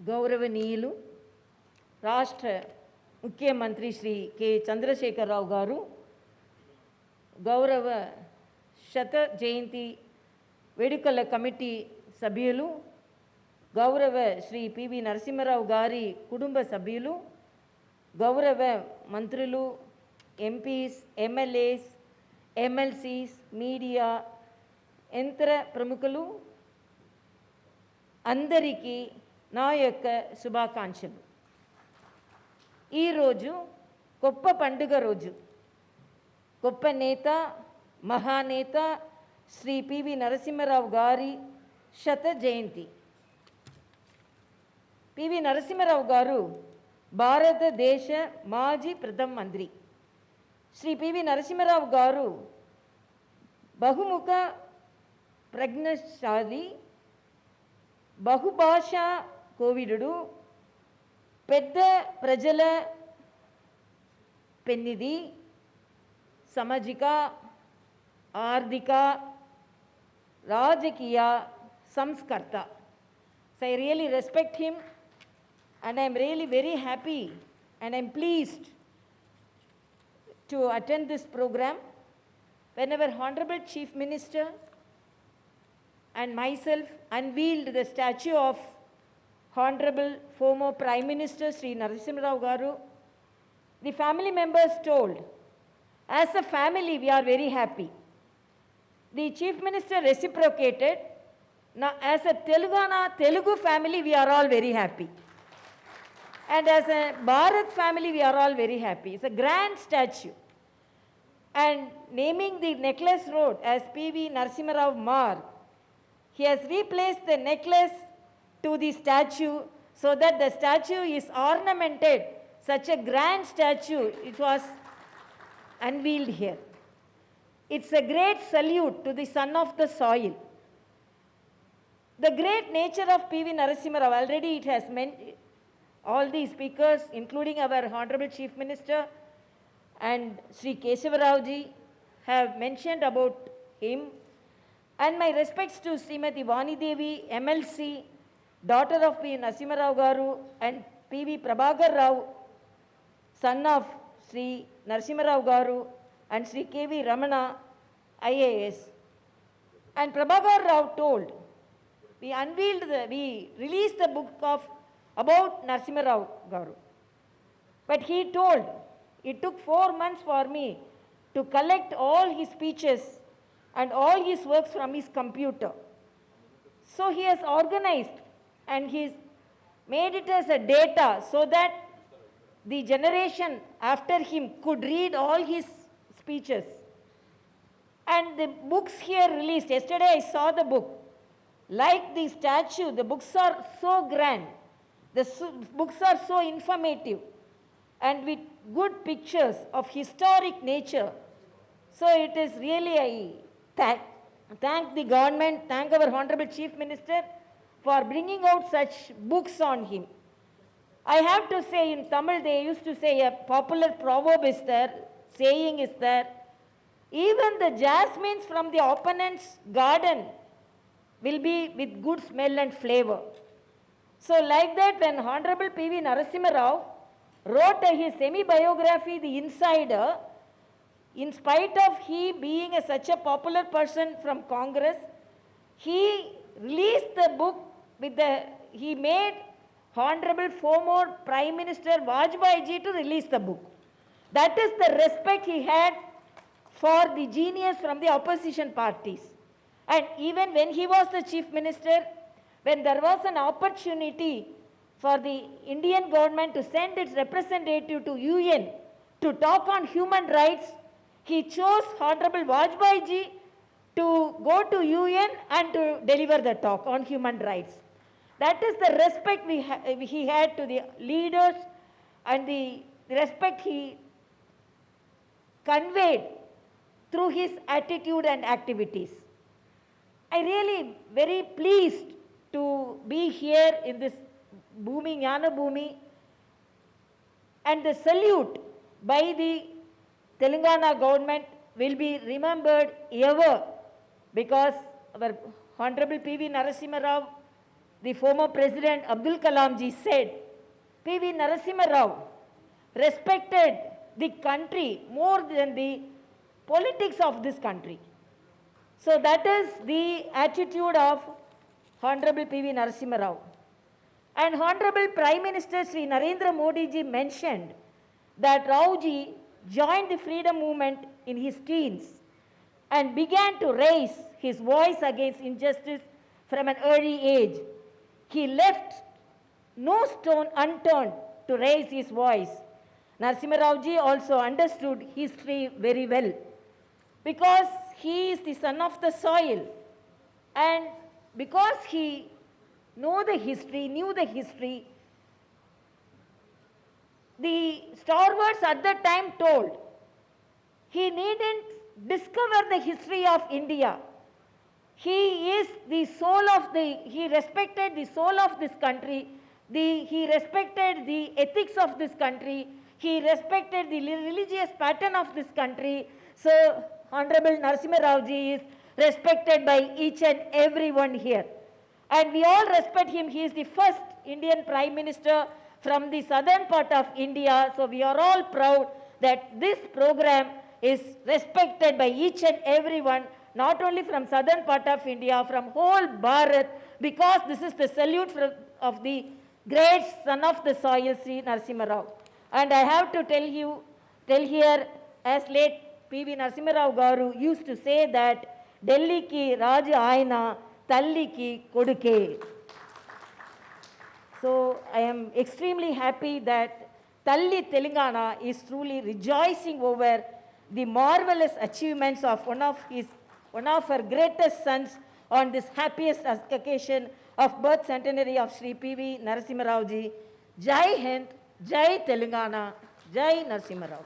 గౌరవనీయులు రాష్ట్ర ముఖ్యమంత్రి శ్రీ కె చంద్రశేఖరరావు గారు గౌరవ శత జయంతి వేడుకల కమిటీ సభ్యులు గౌరవ శ్రీ పివి నరసింహారావు గారి కుటుంబ సభ్యులు గౌరవ మంత్రులు ఎంపీస్ ఎమ్మెల్యేస్ ఎమ్మెల్సీస్ మీడియా యంత్ర ప్రముఖులు అందరికీ నా యొక్క శుభాకాంక్షలు. ఈరోజు గొప్ప పండుగ రోజు. గొప్ప నేత మహానేత శ్రీ పివి నరసింహారావు గారి శత జయంతి. పివి నరసింహారావు గారు భారతదేశ మాజీ ప్రధాన మంత్రి. శ్రీ పివి నరసింహారావు గారు బహుముఖ ప్రజ్ఞాశాలి, బహుభాషా కోవిదుడు, పెద్ద ప్రజల పెన్నిది, సామాజిక ఆర్థిక రాజకీయ సంస్కర్త. So I really respect him and I am really very happy and I am pleased to attend this program whenever Honorable Chief Minister and myself unveiled the statue of Honorable former Prime Minister Sri Narasimha Rao Garu. The family members told, as a family we are very happy. The Chief Minister reciprocated, now as a Telugu family we are all very happy. And as a Bharat family we are all very happy. It's a grand statue. And naming the necklace road as P.V. Narasimha Rao Marg, he has replaced the necklace to the statue so that the statue is ornamented. Such a grand statue, it was unveiled here. It's a great salute to the son of the soil. The great nature of P.V. Narasimha Rao, already it has meant all the speakers, including our Honorable Chief Minister and Sri Kesava Rao ji, have mentioned about him. And my respects to Srimati Vani Devi, MLC, daughter of P. Narasimha Rao Garu, and P.V. Prabhakar Rao, son of Sri Narasimha Rao Garu, and Sri K.V. Ramana, IAS. And Prabhakar Rao told, we released the book about Narasimha Rao Garu. But he told, it took 4 months for me to collect all his speeches and all his works from his computer. So he has organized and he's made it as a data so that the generation after him could read all his speeches. And the books here released, yesterday I saw the book. Like the statue, the books are so grand, the books are so informative and with good pictures of historic nature. So it is really a thank the government, thank our Honorable Chief Minister for bringing out such books on him. I have to say, in Tamil they used to say, a popular proverb is there, saying is there, even the jasmines from the opponent's garden will be with good smell and flavor. So like that, when Honorable P.V. Narasimha Rao wrote his semi-biography, The Insider, in spite of he being such a popular person from Congress, he released the book he made Honorable former Prime Minister Vajpayee ji to release the book. That is the respect he had for the genius from the opposition parties. And even when he was the Chief Minister, when there was an opportunity for the Indian government to send its representative to UN to talk on human rights, he chose Honorable Vajpayee ji to go to UN and to deliver the talk on human rights. That is the respect he had to the leaders and the respect he conveyed through his attitude and activities. I really very pleased to be here in this Bhumi, Jnana Bhumi, and the salute by the Telangana government will be remembered ever because our Honorable P.V. Narasimha Rao the former President Abdul Kalam ji said, P.V. Narasimha Rao respected the country more than the politics of this country. So that is the attitude of Honorable P.V. Narasimha Rao. And Honorable Prime Minister Sri Narendra Modi ji mentioned that Rao ji joined the freedom movement in his teens and began to raise his voice against injustice from an early age. He left no stone unturned to raise his voice. Narasimha Rao ji also understood history very well because he is the son of the soil, and because he knew the history, the stalwarts at that time told he needn't discover the history of India. He is the soul of he respected the soul of this country, he respected the ethics of this country, he respected the religious pattern of this country. So, Honorable Narasimha Rao ji is respected by each and everyone here. And we all respect him. He is the first Indian Prime Minister from the southern part of India. So, we are all proud that this program is respected by each and everyone, not only from southern part of India, from whole Bharat, because this is the salute of the great son of the soil, Sri Narasimha Rao. And I have to tell here, as late P.V. Narasimha Rao Garu used to say that, Delhi ki Raja Aina, Talli ki Koduke. So I am extremely happy that Talli Telangana is truly rejoicing over the marvelous achievements of one of her greatest sons on this happiest occasion of birth centenary of Sri P.V. Narasimha Rao ji. Jai Hind, Jai Telangana, Jai Narasimha Rao.